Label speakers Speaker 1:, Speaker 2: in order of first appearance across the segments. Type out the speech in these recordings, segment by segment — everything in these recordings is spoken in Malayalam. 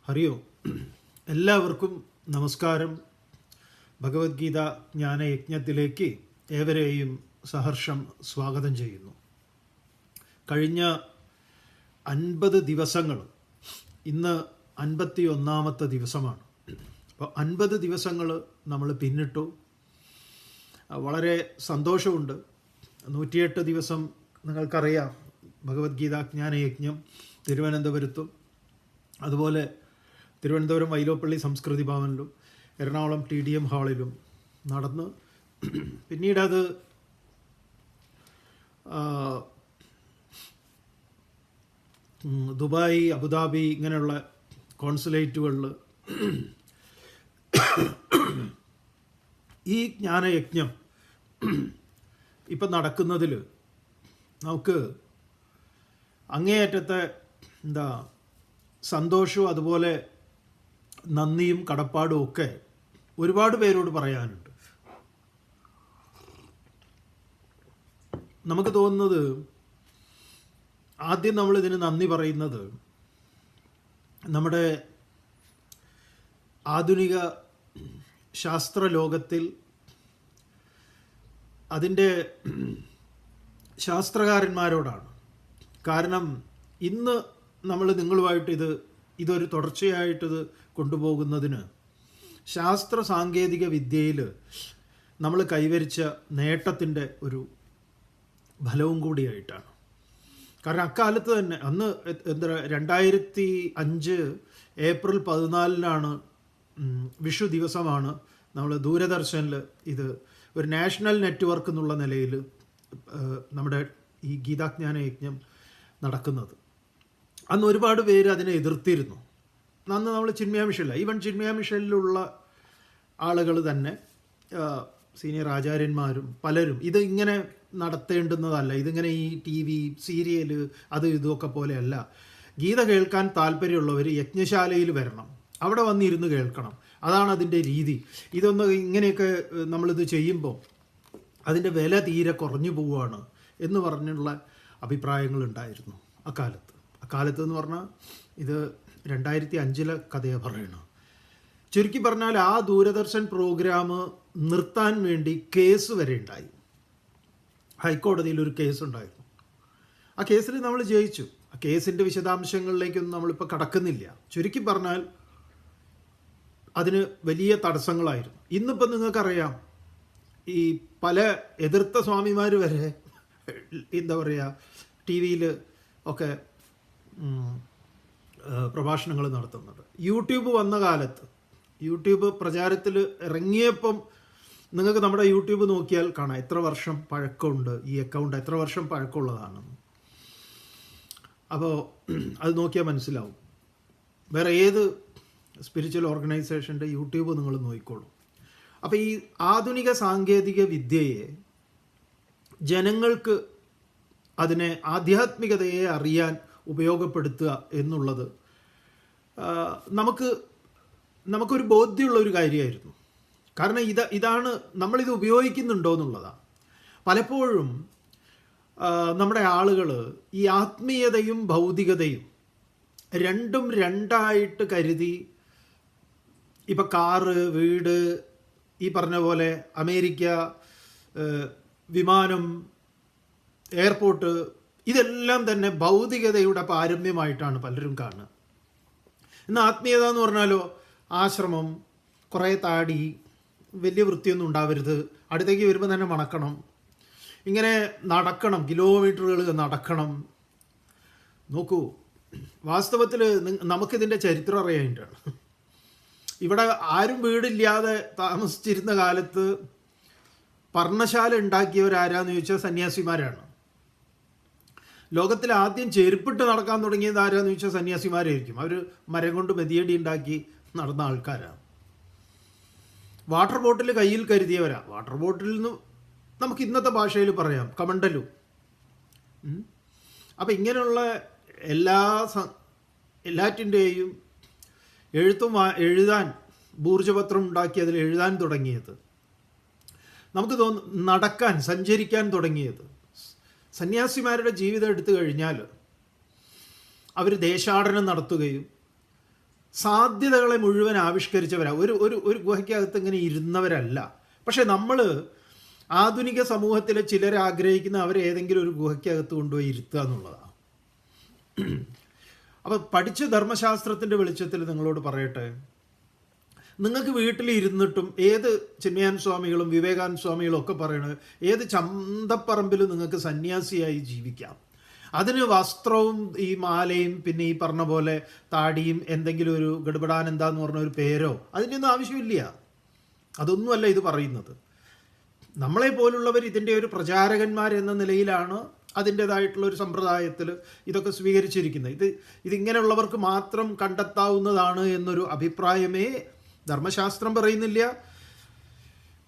Speaker 1: ഹരി ഓം. എല്ലാവർക്കും നമസ്കാരം. ഭഗവത്ഗീത ജ്ഞാനയജ്ഞത്തിലേക്ക് ഏവരെയും സഹർഷം സ്വാഗതം ചെയ്യുന്നു. കഴിഞ്ഞ 50 ദിവസങ്ങൾ, ഇന്ന് 51ാമത്തെ ദിവസമാണ്. അപ്പോൾ 50 ദിവസങ്ങൾ നമ്മൾ പിന്നിട്ടു. വളരെ സന്തോഷമുണ്ട്. 108 ദിവസം നിങ്ങൾക്കറിയാം, ഭഗവത്ഗീത ജ്ഞാനയജ്ഞം തിരുവനന്തപുരത്തും അതുപോലെ തിരുവനന്തപുരം വൈലോപ്പള്ളി സംസ്കൃതി ഭവനിലും എറണാകുളം TDM ഹാളിലും നടന്ന് പിന്നീടത് ദുബായ്, അബുദാബി ഇങ്ങനെയുള്ള കോൺസുലേറ്റുകളിൽ ഈ ജ്ഞാനയജ്ഞം ഇപ്പം നടക്കുന്നതിൽ നമുക്ക് അങ്ങേയറ്റത്തെ സന്തോഷവും അതുപോലെ നന്ദിയും കടപ്പാടും ഒക്കെ ഒരുപാട് പേരോട് പറയാനുണ്ട്. നമുക്ക് തോന്നുന്നത്, ആദ്യം നമ്മളിതിന് നന്ദി പറയുന്നത് നമ്മുടെ ആധുനിക ശാസ്ത്രലോകത്തിൽ അതിൻ്റെ ശാസ്ത്രകാരന്മാരോടാണ്. കാരണം ഇന്ന് നമ്മൾ നിങ്ങളുമായിട്ട് ഇതൊരു തുടർച്ചയായിട്ടിത് കൊണ്ടുപോകുന്നതിന് ശാസ്ത്ര സാങ്കേതിക വിദ്യയിൽ നമ്മൾ കൈവരിച്ച നേട്ടത്തിൻ്റെ ഒരു ഫലവും കൂടിയായിട്ടാണ്. കാരണം അക്കാലത്ത് തന്നെ, അന്ന് 2005 ഏപ്രിൽ 14 വിഷു ദിവസമാണ് നമ്മൾ ദൂരദർശനിൽ ഇത് ഒരു നാഷണൽ നെറ്റ്വർക്ക് എന്നുള്ള നിലയിൽ നമ്മുടെ ഈ ഗീതാജ്ഞാനയജ്ഞം നടക്കുന്നത്. അന്ന് ഒരുപാട് പേര് അതിനെ എതിർത്തിരുന്നു. അന്ന് നമ്മൾ ചിന്മയ മിഷനില്ല, ഈവൻ ചിന്മയ മിഷനിലുള്ള ആളുകൾ തന്നെ, സീനിയർ ആചാര്യന്മാരും പലരും ഇത് ഇങ്ങനെ നടത്തേണ്ടുന്നതല്ല, ഇതിങ്ങനെ ഈ TV സീരിയൽ അത് ഇതൊക്കെ പോലെയല്ല. ഗീത കേൾക്കാൻ താല്പര്യമുള്ളവർ യജ്ഞശാലയിൽ വരണം, അവിടെ വന്നിരുന്ന് കേൾക്കണം, അതാണ് അതിൻ്റെ രീതി. ഇതൊന്ന് ഇങ്ങനെയൊക്കെ നമ്മളിത് ചെയ്യുമ്പോൾ അതിൻ്റെ വില തീരെ കുറഞ്ഞു പോവുകയാണ് എന്ന് പറഞ്ഞുള്ള അഭിപ്രായങ്ങളുണ്ടായിരുന്നു അക്കാലത്ത് എന്ന് പറഞ്ഞാൽ ഇത് 2005 കഥയെ പറയണം. ചുരുക്കി പറഞ്ഞാൽ ആ ദൂരദർശൻ പ്രോഗ്രാം നിർത്താൻ വേണ്ടി കേസ് വരെ ഉണ്ടായി. ഹൈക്കോടതിയിൽ ഒരു കേസ് ഉണ്ടായിരുന്നു. ആ കേസിൽ നമ്മൾ ജയിച്ചു. ആ കേസിൻ്റെ വിശദാംശങ്ങളിലേക്കൊന്നും നമ്മളിപ്പോൾ കടക്കുന്നില്ല. ചുരുക്കി പറഞ്ഞാൽ അതിന് വലിയ തടസ്സങ്ങളായിരുന്നു. ഇന്നിപ്പോൾ നിങ്ങൾക്കറിയാം, ഈ പല എതിർത്ത സ്വാമിമാർ വരെ TV ഒക്കെ പ്രഭാഷണങ്ങൾ നടത്തുന്നുണ്ട്. യൂട്യൂബ് വന്ന കാലത്ത്, യൂട്യൂബ് പ്രചാരത്തിൽ ഇറങ്ങിയപ്പം നിങ്ങൾക്ക് നമ്മുടെ യൂട്യൂബ് നോക്കിയാൽ കാണാം എത്ര വർഷം പഴക്കമുണ്ട്, ഈ അക്കൗണ്ട് എത്ര വർഷം പഴക്കമുള്ളതാണെന്ന്. അപ്പോൾ അത് നോക്കിയാൽ മനസ്സിലാവും. വേറെ ഏത് സ്പിരിച്വൽ ഓർഗനൈസേഷൻ്റെ യൂട്യൂബ് നിങ്ങൾ നോക്കിക്കോളൂ. അപ്പോൾ ഈ ആധുനിക സാങ്കേതിക വിദ്യയെ ജനങ്ങൾക്ക് അതിനെ ആധ്യാത്മികതയെ അറിയാൻ ഉപയോഗപ്പെടുത്തുക എന്നുള്ളത് നമുക്കൊരു ബോധ്യമുള്ള ഒരു കാര്യമായിരുന്നു. കാരണം ഇതാണ് നമ്മളിത് ഉപയോഗിക്കുന്നുണ്ടോ എന്നുള്ളതാണ്. പലപ്പോഴും നമ്മുടെ ആളുകൾ ഈ ആത്മീയതയും ഭൗതികതയും രണ്ടും രണ്ടായിട്ട് കരുതി, ഇപ്പം കാറ്, വീട്, ഈ പറഞ്ഞ പോലെ അമേരിക്ക, വിമാനം, എയർപോർട്ട്, ഇതെല്ലാം തന്നെ ഭൗതികതയുടെ പാരമ്യമായിട്ടാണ് പലരും കാണുക. ഇന്ന് ആത്മീയത എന്ന് പറഞ്ഞാലോ, ആശ്രമം, കുറേ താടി, വലിയ വൃത്തിയൊന്നും ഉണ്ടാവരുത്, അടുത്തേക്ക് വരുമ്പോൾ തന്നെ മണക്കണം, ഇങ്ങനെ നടക്കണം, കിലോമീറ്ററുകൾ നടക്കണം. നോക്കൂ, വാസ്തവത്തിൽ നമുക്കിതിൻ്റെ ചരിത്രം അറിയാനായിട്ടാണ്. ഇവിടെ ആരും വീടില്ലാതെ താമസിച്ചിരുന്ന കാലത്ത് പർണശാല ഉണ്ടാക്കിയവരാരാന്ന് ചോദിച്ചാൽ സന്യാസിമാരാണ്. ലോകത്തിൽ ആദ്യം ചെരുപ്പിട്ട് നടക്കാൻ തുടങ്ങിയത് ആരാന്ന് ചോദിച്ചാൽ സന്യാസിമാരായിരിക്കും. അവർ മരം കൊണ്ട് മെതിയടി ഉണ്ടാക്കി നടന്ന ആൾക്കാരാണ്. വാട്ടർ ബോട്ടിൽ കയ്യിൽ കരുതിയവരാണ്. വാട്ടർ ബോട്ടിലിൽ നിന്ന് നമുക്ക് ഇന്നത്തെ ഭാഷയിൽ പറയാം കമണ്ടലു. അപ്പം ഇങ്ങനെയുള്ള എല്ലാറ്റിൻ്റെയും എഴുതാൻ ഭൂർജപത്രം ഉണ്ടാക്കി അതിൽ എഴുതാൻ തുടങ്ങിയത്, നമുക്ക് നടക്കാൻ, സഞ്ചരിക്കാൻ തുടങ്ങിയത്, സന്യാസിമാരുടെ ജീവിതം എടുത്തു കഴിഞ്ഞാൽ അവർ ദേശാടനം നടത്തുകയും സാധ്യതകളെ മുഴുവൻ ആവിഷ്കരിച്ചവരാണ്. ഒരു ഒരു ഒരു ഗുഹയ്ക്കകത്ത് ഇങ്ങനെ ഇരുന്നവരല്ല. പക്ഷെ നമ്മൾ ആധുനിക സമൂഹത്തിലെ ചിലർ ആഗ്രഹിക്കുന്ന അവരെ ഏതെങ്കിലും ഒരു ഗുഹയ്ക്കകത്ത് കൊണ്ടുപോയി ഇരുത്തുക എന്നുള്ളതാണ്. അപ്പോൾ പഠിച്ച ധർമ്മശാസ്ത്രത്തിൻ്റെ വെളിച്ചത്തിൽ നിങ്ങളോട് പറയട്ടെ, നിങ്ങൾക്ക് വീട്ടിൽ ഇരുന്നിട്ടും ഏത് ചിന്മയാൻ സ്വാമികളും വിവേകാനന്ദ സ്വാമികളും ഒക്കെ പറയണത്, ഏത് ചന്തപ്പറമ്പിലും നിങ്ങൾക്ക് സന്യാസിയായി ജീവിക്കാം. അതിന് വസ്ത്രവും ഈ മാലയും പിന്നെ ഈ പറഞ്ഞ പോലെ താടിയും എന്തെങ്കിലും ഒരു ഗഡബഡാനന്ദ എന്ന് പറഞ്ഞ ഒരു പേരോ അതിൻ്റെയൊന്നും ആവശ്യമില്ല. അതൊന്നുമല്ല ഇത് പറയുന്നത്. നമ്മളെ പോലുള്ളവർ ഇതിൻ്റെ ഒരു പ്രചാരകന്മാരെന്ന നിലയിലാണ് അതിൻ്റേതായിട്ടുള്ള ഒരു സമ്പ്രദായത്തിൽ ഇതൊക്കെ സ്വീകരിച്ചിരിക്കുന്നത്. ഇതിങ്ങനെയുള്ളവർക്ക് മാത്രം കണ്ടെത്താവുന്നതാണ് എന്നൊരു അഭിപ്രായമേ ധർമ്മശാസ്ത്രം പറയുന്നില്ല,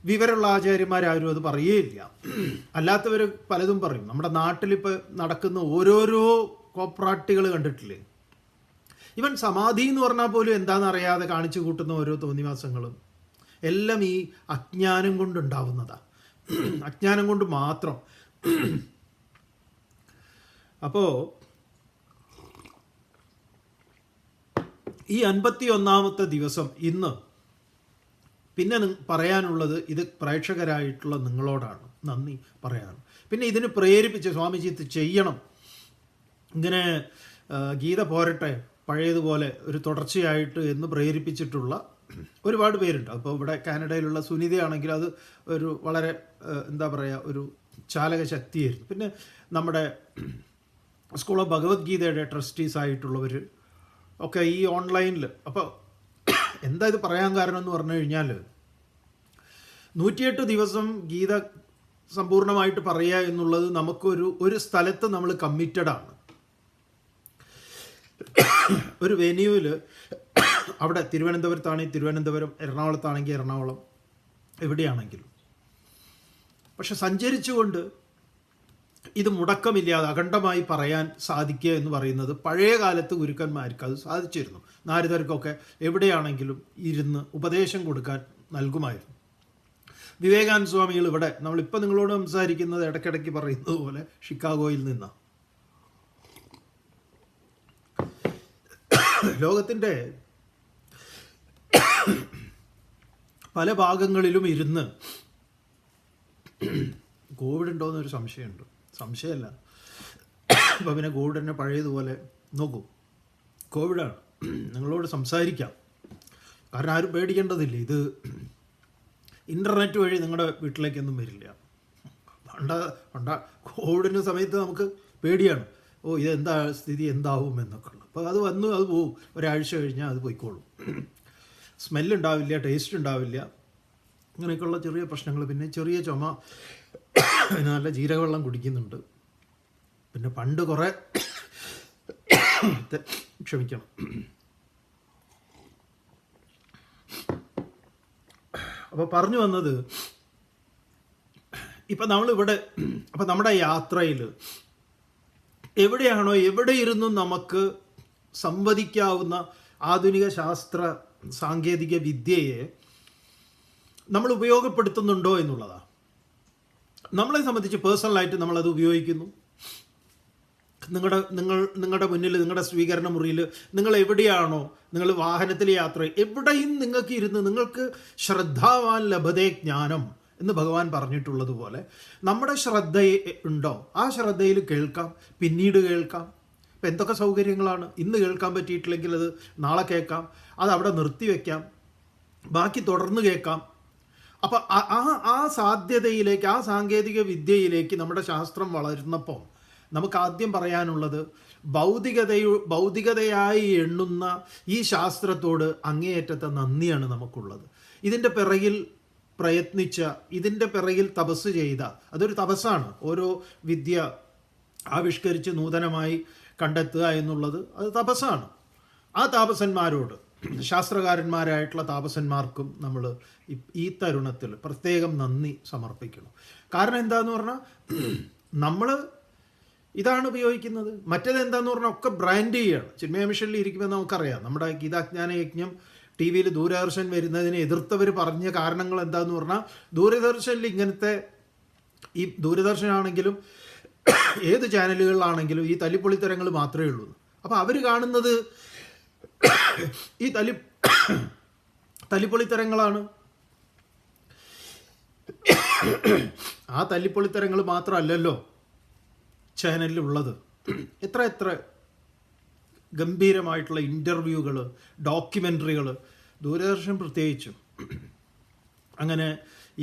Speaker 1: വിവരമുള്ള ആചാര്യന്മാരാരും അത് പറയുകയില്ല. അല്ലാത്തവർ പലതും പറയും. നമ്മുടെ നാട്ടിലിപ്പോൾ നടക്കുന്ന ഓരോരോ കോപ്രാട്ടികൾ കണ്ടിട്ടില്ലേ? ഇവൻ സമാധി എന്ന് പറഞ്ഞാൽ പോലും എന്താണെന്നറിയാതെ കാണിച്ചു കൂട്ടുന്ന ഓരോ തോന്നിവാസങ്ങളും എല്ലാം ഈ അജ്ഞാനം കൊണ്ടുണ്ടാവുന്നതാണ്, അജ്ഞാനം കൊണ്ട് മാത്രം. അപ്പോൾ ഈ 51ാമത്തെ ദിവസം ഇന്ന് പിന്നെ പറയാനുള്ളത് ഇത് പ്രേക്ഷകരായിട്ടുള്ള നിങ്ങളോടാണ് നന്ദി പറയാനും. പിന്നെ ഇതിന് പ്രേരിപ്പിച്ച് സ്വാമിജി ഇത് ചെയ്യണം, ഇങ്ങനെ ഗീത പോരട്ടെ പഴയതുപോലെ ഒരു തുടർച്ചയായിട്ട് എന്ന് പ്രേരിപ്പിച്ചിട്ടുള്ള ഒരുപാട് പേരുണ്ട്. അപ്പോൾ ഇവിടെ കാനഡയിലുള്ള സുനിതയാണെങ്കിൽ അത് ഒരു വളരെ എന്താ പറയുക ഒരു ചാലക ശക്തിയായിരുന്നു. പിന്നെ നമ്മുടെ സ്കൂൾ ഓഫ് ഭഗവത്ഗീതയുടെ ട്രസ്റ്റീസ് ആയിട്ടുള്ളവർ ഒക്കെ ഈ ഓൺലൈനിൽ. അപ്പോൾ എന്താ ഇത് പറയാൻ കാരണം എന്ന് പറഞ്ഞു കഴിഞ്ഞാൽ 108 ദിവസം ഗീത സമ്പൂർണ്ണമായിട്ട് പറയുക എന്നുള്ളത് നമുക്കൊരു സ്ഥലത്ത് നമ്മൾ കമ്മിറ്റഡാണ്. ഒരു വെന്യൂവിൽ അവിടെ തിരുവനന്തപുരത്താണെങ്കിൽ തിരുവനന്തപുരം, എറണാകുളത്താണെങ്കിൽ എറണാകുളം, എവിടെയാണെങ്കിലും. പക്ഷെ സഞ്ചരിച്ചുകൊണ്ട് ഇത് മുടക്കമില്ലാതെ അഖണ്ഡമായി പറയാൻ സാധിക്കുക എന്ന് പറയുന്നത് പഴയ കാലത്ത് ഗുരുക്കന്മാർക്ക് അത് സാധിച്ചിരുന്നു. നാരദർക്കൊക്കെ എവിടെയാണെങ്കിലും ഇരുന്ന് ഉപദേശം കൊടുക്കാൻ നൽകുമായിരുന്നു. വിവേകാനന്ദ സ്വാമികൾ ഇവിടെ നമ്മളിപ്പോൾ നിങ്ങളോട് സംസാരിക്കുന്നത് ഇടയ്ക്കിടയ്ക്ക് പറയുന്നത് പോലെ ഷിക്കാഗോയിൽ നിന്നാണ്. ലോകത്തിൻ്റെ പല ഭാഗങ്ങളിലും ഇരുന്ന് കോവിഡ് ഉണ്ടോയെന്നൊരു സംശയമുണ്ട്. സംശയമല്ല, അപ്പോൾ പിന്നെ കോവിഡ് തന്നെ പഴയതുപോലെ നോക്കൂ. കോവിഡാണ്, നിങ്ങളോട് സംസാരിക്കാം. കാരണം ആരും പേടിക്കേണ്ടതില്ല. ഇത് ഇൻ്റർനെറ്റ് വഴി നിങ്ങളുടെ വീട്ടിലേക്കൊന്നും വരില്ല. പണ്ട കോവിഡിൻ്റെ സമയത്ത് നമുക്ക് പേടിയാണ്, ഇതെന്താ സ്ഥിതി എന്താവും എന്നൊക്കെ ഉള്ളത്. അപ്പോൾ അത് വന്നു, അത് പോവും. ഒരാഴ്ച കഴിഞ്ഞാൽ അത് പോയിക്കോളും. സ്മെല്ലുണ്ടാവില്ല, ടേസ്റ്റ് ഉണ്ടാവില്ല, അങ്ങനെയൊക്കെയുള്ള ചെറിയ പ്രശ്നങ്ങൾ. പിന്നെ ചെറിയ ചുമ, നല്ല ജീരകവെള്ളം കുടിക്കുന്നുണ്ട്. പിന്നെ പണ്ട് കുറേ ക്ഷമിക്കണം, അപ്പോൾ പറഞ്ഞു വന്നത്, ഇപ്പം നമ്മളിവിടെ അപ്പം നമ്മുടെ യാത്രയിൽ എവിടെയാണോ എവിടെ ഇരുന്നും നമുക്ക് സംവദിക്കാവുന്ന ആധുനിക ശാസ്ത്ര സാങ്കേതിക വിദ്യയെ നമ്മൾ ഉപയോഗപ്പെടുത്തുന്നുണ്ടോ എന്നുള്ളതാണ്. നമ്മളെ സംബന്ധിച്ച് പേഴ്സണലായിട്ട് നമ്മളത് ഉപയോഗിക്കുന്നു. നിങ്ങളുടെ മുന്നിൽ, നിങ്ങളുടെ സ്വീകരണ മുറിയിൽ, നിങ്ങൾ എവിടെയാണോ, നിങ്ങൾ വാഹനത്തിൽ യാത്ര, എവിടെയും നിങ്ങൾക്ക് ഇരുന്ന് നിങ്ങൾക്ക് ശ്രദ്ധാവാൻ ലഭതേ ജ്ഞാനം എന്ന് ഭഗവാൻ പറഞ്ഞിട്ടുള്ളതുപോലെ നമ്മുടെ ശ്രദ്ധ ഉണ്ടോ, ആ ശ്രദ്ധയിൽ കേൾക്കാം, പിന്നീട് കേൾക്കാം. ഇപ്പം എന്തൊക്കെ സൗകര്യങ്ങളാണ്. ഇന്ന് കേൾക്കാൻ പറ്റിയിട്ടില്ലെങ്കിൽ അത് നാളെ കേൾക്കാം, അത് അവിടെ നിർത്തിവെക്കാം, ബാക്കി തുടർന്ന് കേൾക്കാം. അപ്പം ആ സാധ്യതയിലേക്ക്, ആ സാങ്കേതിക വിദ്യയിലേക്ക് നമ്മുടെ ശാസ്ത്രം വളരുന്നപ്പോൾ നമുക്ക് ആദ്യം പറയാനുള്ളത്, ഭൗതികതയായി എണ്ണുന്ന ഈ ശാസ്ത്രത്തോട് അങ്ങേയറ്റത്തെ നന്ദിയാണ് നമുക്കുള്ളത്. ഇതിൻ്റെ പിറകിൽ പ്രയത്നിച്ച, ഇതിൻ്റെ പിറകിൽ തപസ് ചെയ്ത, അതൊരു തപസ്സാണ്. ഓരോ വിദ്യ ആവിഷ്കരിച്ച് നൂതനമായി കണ്ടെത്തുക എന്നുള്ളത് അത് തപസ്സാണ്. ആ താപസന്മാരോട്, ശാസ്ത്രകാരന്മാരായിട്ടുള്ള താപസന്മാർക്കും നമ്മൾ ഈ തരുണത്തിൽ പ്രത്യേകം നന്ദി സമർപ്പിക്കണം. കാരണം എന്താന്ന് പറഞ്ഞാൽ നമ്മൾ ഇതാണ് ഉപയോഗിക്കുന്നത്. മറ്റേത് എന്താന്ന് പറഞ്ഞാൽ ഒക്കെ ബ്രാൻഡ് ചെയ്യുകയാണ്. ചിന്മയ മിഷനിൽ ഇരിക്കുമ്പോൾ നമുക്കറിയാം, നമ്മുടെ ഗീതാജ്ഞാന യജ്ഞം ടി വിയിൽ ദൂരദർശൻ വരുന്നതിനെ എതിർത്തവർ പറഞ്ഞ കാരണങ്ങൾ എന്താന്ന് പറഞ്ഞാൽ, ദൂരദർശനിൽ ഇങ്ങനത്തെ, ഈ ദൂരദർശനാണെങ്കിലും ഏത് ചാനലുകളിലാണെങ്കിലും ഈ തല്ലിപ്പൊളിത്തരങ്ങൾ മാത്രമേ ഉള്ളൂ. അപ്പോൾ അവർ കാണുന്നത് ഈ തല്ലിപ്പൊളിത്തരങ്ങളാണ്. ആ തല്ലിപ്പൊളിത്തരങ്ങൾ മാത്രമല്ലല്ലോ ചാനലിൽ ഉള്ളത്. എത്ര എത്ര ഗംഭീരമായിട്ടുള്ള ഇൻ്റർവ്യൂകൾ, ഡോക്യുമെൻ്ററികൾ, ദൂരദർശൻ പ്രത്യേകിച്ചും അങ്ങനെ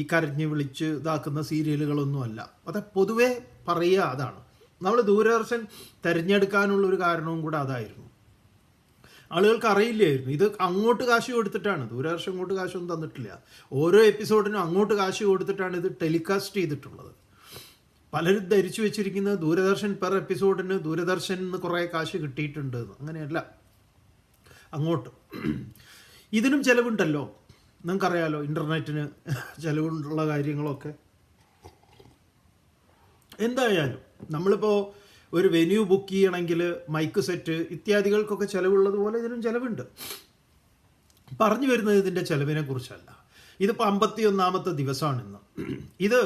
Speaker 1: ഈ കരഞ്ഞ് വിളിച്ച് ഇതാക്കുന്ന സീരിയലുകളൊന്നുമല്ല. അത് പൊതുവേ പറയുക അതാണ്. നമ്മൾ ദൂരദർശൻ തിരഞ്ഞെടുക്കാനുള്ളൊരു കാരണവും കൂടെ അതായിരുന്നു. ആളുകൾക്ക് അറിയില്ലായിരുന്നു ഇത് അങ്ങോട്ട് കാശ് കൊടുത്തിട്ടാണ്. ദൂരദർശൻ ഇങ്ങോട്ട് കാശൊന്നും തന്നിട്ടില്ല. ഓരോ എപ്പിസോഡിനും അങ്ങോട്ട് കാശ് കൊടുത്തിട്ടാണ് ഇത് ടെലികാസ്റ്റ് ചെയ്തിട്ടുള്ളത്. പലരും ധരിച്ചു വെച്ചിരിക്കുന്നത് ദൂരദർശൻ പെർ എപ്പിസോഡിന് ദൂരദർശന് കുറേ കാശ് കിട്ടിയിട്ടുണ്ട്. അങ്ങനെയല്ല, അങ്ങോട്ട് ഇതിനും ചിലവുണ്ടല്ലോ. നിങ്ങൾക്കറിയാലോ ഇൻ്റർനെറ്റിന് ചിലവുള്ള കാര്യങ്ങളൊക്കെ. എന്തായാലും നമ്മളിപ്പോൾ ഒരു വെന്യൂ ബുക്ക് ചെയ്യണമെങ്കിൽ മൈക്ക് സെറ്റ് ഇത്യാദികൾക്കൊക്കെ ചിലവുള്ളതുപോലെ ഇതിനും ചിലവുണ്ട്. പറഞ്ഞു വരുന്നത് ഇതിൻ്റെ ചിലവിനെ കുറിച്ചല്ല. ഇതിപ്പോൾ 51ാമത്തെ ദിവസമാണ് ഇന്ന്. ഇത്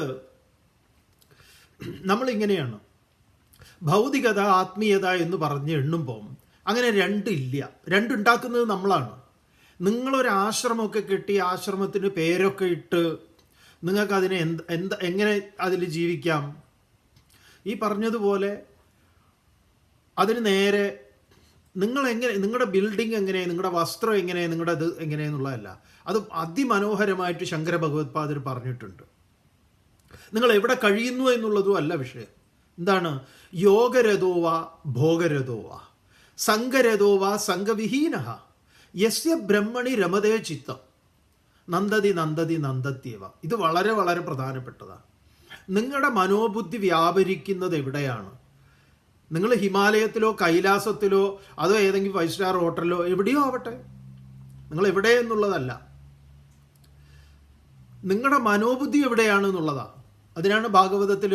Speaker 1: നമ്മളിങ്ങനെയാണ് ഭൗതികത ആത്മീയത എന്ന് പറഞ്ഞ് എണ്ണുമ്പോൾ അങ്ങനെ രണ്ടില്ല. രണ്ടുണ്ടാക്കുന്നത് നമ്മളാണ്. നിങ്ങളൊരു ആശ്രമമൊക്കെ കെട്ടി ആശ്രമത്തിന് പേരൊക്കെ ഇട്ട് നിങ്ങൾക്കതിനെ എങ്ങനെ അതിൽ ജീവിക്കാം? ഈ പറഞ്ഞതുപോലെ അതിന് നേരെ നിങ്ങളുടെ ബിൽഡിംഗ് എങ്ങനെ, നിങ്ങളുടെ വസ്ത്രം എങ്ങനെ, നിങ്ങളുടെ ഇത് എങ്ങനെയെന്നുള്ളതല്ല. അത് അതിമനോഹരമായിട്ട് ശങ്കര ഭഗവത്പാദർ പറഞ്ഞിട്ടുണ്ട്. നിങ്ങൾ എവിടെ കഴിയുന്നു എന്നുള്ളതും അല്ല വിഷയം. എന്താണ്? യോഗരഥോവ ഭോഗരഥോവ സംഗരഥോവ സംഗവിഹീന യസ്യ ബ്രഹ്മണി രമതേ ചിത്തം നന്ദതി നന്ദതി നന്ദത്യവ. ഇത് വളരെ വളരെ പ്രധാനപ്പെട്ടതാണ്. നിങ്ങളുടെ മനോബുദ്ധി വ്യാപരിക്കുന്നത് എവിടെയാണ്? നിങ്ങൾ ഹിമാലയത്തിലോ കൈലാസത്തിലോ അതോ ഏതെങ്കിലും 5 സ്റ്റാർ ഹോട്ടലിലോ എവിടെയോ ആവട്ടെ, നിങ്ങൾ എവിടെ എന്നുള്ളതല്ല, നിങ്ങളുടെ മനോബുദ്ധി എവിടെയാണ് എന്നുള്ളതാണ്. അതിനാണ് ഭാഗവതത്തിൽ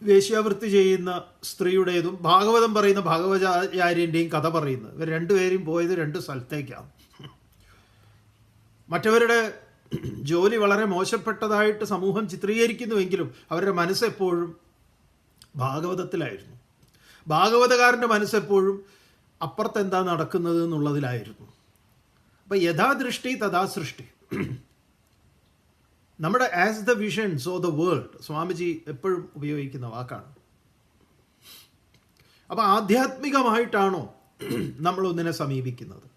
Speaker 1: വേശ്യാവൃത്തി ചെയ്യുന്ന സ്ത്രീയുടേതും ഭാഗവതം പറയുന്ന ഭാഗവതാചാര്യൻ്റെയും കഥ പറയുന്നത്. ഇവർ രണ്ടുപേരും പോയത് 2 സ്ഥലത്തേക്കാണ്. മറ്റവരുടെ ജോലി വളരെ മോശപ്പെട്ടതായിട്ട് സമൂഹം ചിത്രീകരിക്കുന്നുവെങ്കിലും അവരുടെ മനസ്സെപ്പോഴും ഭാഗവതത്തിലായിരുന്നു. ഭാഗവതകാരൻ്റെ മനസ്സെപ്പോഴും അപ്പുറത്ത് എന്താ നടക്കുന്നത് എന്നുള്ളതിലായിരുന്നു. അപ്പം യഥാദൃഷ്ടി തഥാ സൃഷ്ടി. നമ്മുടെ as the vision so the world Swamiji എപ്പോഴും ഉപയോഗിക്കുന്ന വാക്കാണ്. അപ്പം ആധ്യാത്മികമായിട്ടാണോ നമ്മളൊന്നിനെ സമീപിക്കുന്നത്?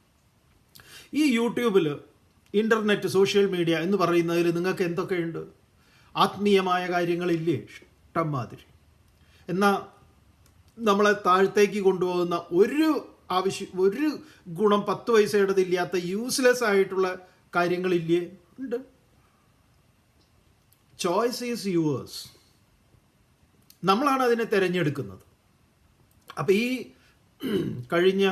Speaker 1: ഈ യൂട്യൂബിൽ ഇൻ്റർനെറ്റ് സോഷ്യൽ മീഡിയ എന്ന് പറയുന്നതിൽ നിങ്ങൾക്ക് എന്തൊക്കെയുണ്ട്? ആത്മീയമായ കാര്യങ്ങളില്ലേ ഇഷ്ടം മാതിരി. എന്നാൽ നമ്മളെ താഴത്തേക്ക് കൊണ്ടുപോകുന്ന ഒരു ഗുണം 10 പൈസയുടേതില്ലാത്ത യൂസ്ലെസ് ആയിട്ടുള്ള കാര്യങ്ങളില്ലേ? ഉണ്ട്. Choice is yours. നമ്മളാണ് അതിനെ തിരഞ്ഞെടുക്കുന്നത്. അപ്പം ഈ കഴിഞ്ഞ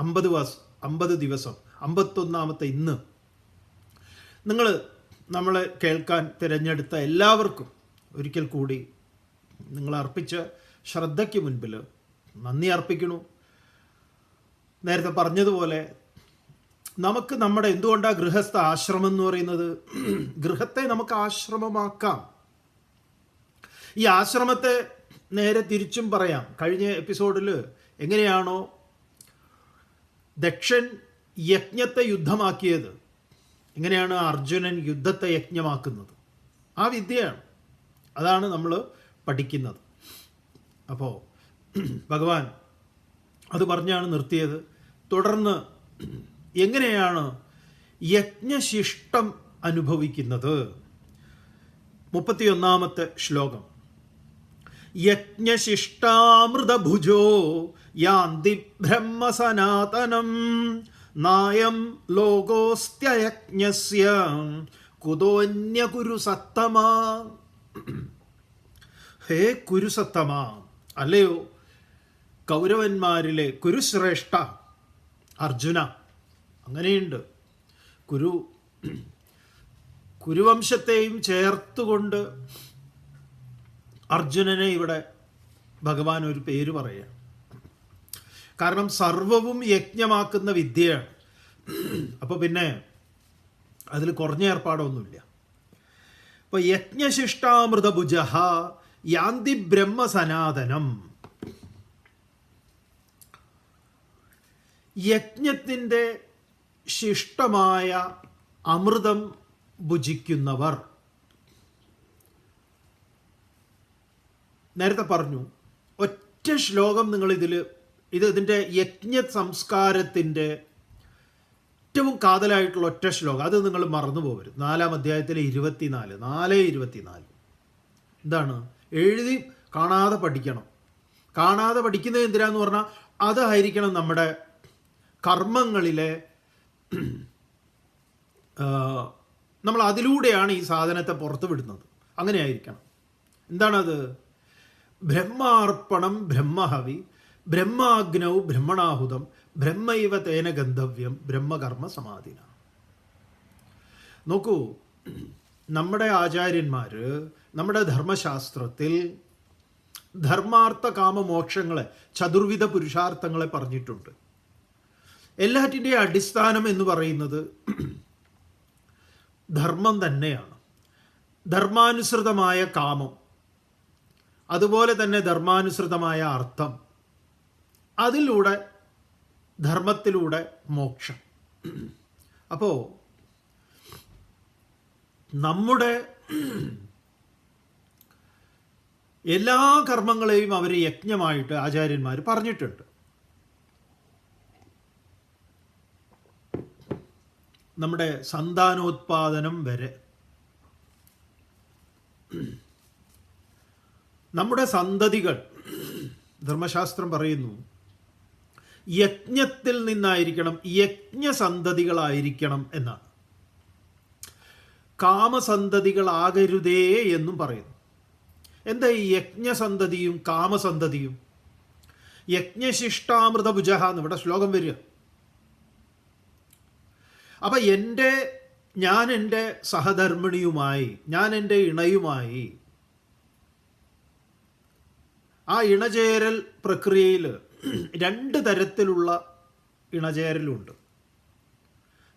Speaker 1: 50 ദിവസം 51ാമത്തെ ഇന്ന് നമ്മളെ കേൾക്കാൻ തിരഞ്ഞെടുത്ത എല്ലാവർക്കും ഒരിക്കൽ കൂടി നിങ്ങൾ അർപ്പിച്ച ശ്രദ്ധയ്ക്ക് മുൻപിൽ നന്ദി അർപ്പിക്കണു. നേരത്തെ പറഞ്ഞതുപോലെ നമുക്ക് എന്തുകൊണ്ടാണ് ഗൃഹസ്ഥ ആശ്രമം എന്ന് പറയുന്നത്? ഗൃഹത്തെ നമുക്ക് ആശ്രമമാക്കാം. ഈ ആശ്രമത്തെ നേരെ തിരിച്ചും പറയാം. കഴിഞ്ഞ എപ്പിസോഡിൽ എങ്ങനെയാണോ ദക്ഷൻ യജ്ഞത്തെ യുദ്ധമാക്കിയത്, എങ്ങനെയാണ് അർജുനൻ യുദ്ധത്തെ യജ്ഞമാക്കുന്നത്? ആ വിദ്യയാണ്. അതാണ് നമ്മൾ പഠിക്കുന്നത്. അപ്പോൾ ഭഗവാൻ അത് പറഞ്ഞാണ് നിർത്തിയത്. തുടർന്ന് എങ്ങനെയാണ് യജ്ഞശിഷ്ടം അനുഭവിക്കുന്നത്? 31ാമത്തെ ശ്ലോകം. യജ്ഞശിഷ്ടാമൃതഭുജോ യാന്തി ബ്രഹ്മസനാതനം നായം ലോകോസ്ത്യയജ്ഞസ്യ കുതോന്യകുരുസത്തമാ. ഹേ കുരുസത്തമാ, അല്ലയോ കൗരവന്മാരിലെ കുരുശ്രേഷ്ഠ അർജുന. അങ്ങനെയുണ്ട്. കുരുവംശത്തെയും ചേർത്തുകൊണ്ട് അർജുനനെ ഇവിടെ ഭഗവാൻ ഒരു പേര് പറയുക. കാരണം സർവവും യജ്ഞമാക്കുന്ന വിദ്യയാണ്. അപ്പോൾ പിന്നെ അതിൽ കുറഞ്ഞ ഏർപ്പാടൊന്നുമില്ല. അപ്പോൾ യജ്ഞശിഷ്ടാമൃതഭുജ യാന്തി ബ്രഹ്മസനാതനം. യജ്ഞത്തിൻ്റെ ശിഷ്ടമായ അമൃതം ഭുജിക്കുന്നവർ, നേരത്തെ പറഞ്ഞു, ഒറ്റ ശ്ലോകം നിങ്ങൾ ഇതിൻ്റെ യജ്ഞ സംസ്കാരത്തിൻ്റെ ഏറ്റവും കാതലായിട്ടുള്ള ഒറ്റ ശ്ലോകം, അത് നിങ്ങൾ മറന്നു പോകരുത്. 4-ാം അധ്യായത്തിലെ 24 എന്താണ്? എഴുതി കാണാതെ പഠിക്കണം. കാണാതെ പഠിക്കുന്നത് എന്തിനാന്ന് പറഞ്ഞാൽ അതായിരിക്കണം നമ്മുടെ കർമ്മങ്ങളിലെ, നമ്മൾ അതിലൂടെയാണ് ഈ സാധനത്തെ പുറത്തു വിടുന്നത്. അങ്ങനെ ആയിരിക്കണം. എന്താണത്? ബ്രഹ്മാർപ്പണം ബ്രഹ്മഹവി ബ്രഹ്മാഗ്നൗ ബ്രഹ്മണാഹുതം ബ്രഹ്മൈവ തേന ഗന്ധവ്യം ബ്രഹ്മകർമ്മ സമാധിന. നോക്കൂ, നമ്മുടെ ആചാര്യന്മാർ നമ്മുടെ ധർമ്മശാസ്ത്രത്തിൽ ധർമാർത്ഥ കാമ മോക്ഷങ്ങളെ, ചതുർവിധ പുരുഷാർത്ഥങ്ങളെ പറഞ്ഞിട്ടുണ്ട്. എല്ലാറ്റിൻ്റെയും അടിസ്ഥാനം എന്ന് പറയുന്നത് ധർമ്മം തന്നെയാണ്. ധർമാനുസൃതമായ കാമം, അതുപോലെ തന്നെ ധർമാനുസൃതമായ അർത്ഥം, അതിലൂടെ ധർമ്മത്തിലൂടെ മോക്ഷം. അപ്പോൾ നമ്മുടെ എല്ലാ കർമ്മങ്ങളെയും അവർ യജ്ഞമായിട്ട് ആചാര്യന്മാർ പറഞ്ഞിട്ടുണ്ട്. നമ്മുടെ സന്താനോത്പാദനം വരെ നമ്മുടെ സന്തതികൾ, ധർമ്മശാസ്ത്രം പറയുന്നു, യജ്ഞത്തിൽ നിന്നായിരിക്കണം, യജ്ഞസന്തതികളായിരിക്കണം എന്നാണ്. കാമസന്തതികളാകരുതേ എന്നും പറയുന്നു. എന്താ ഈ യജ്ഞസന്തതിയും കാമസന്തതിയും? യജ്ഞശിഷ്ടാമൃതഭുജ എന്ന് ഇവിടെ ശ്ലോകം വരിക. അപ്പം ഞാൻ എൻ്റെ സഹധർമ്മിണിയുമായി, ഞാൻ എൻ്റെ ഇണയുമായി ആ ഇണചേരൽ പ്രക്രിയയിൽ 2 തരത്തിലുള്ള ഇണചേരലുണ്ട്,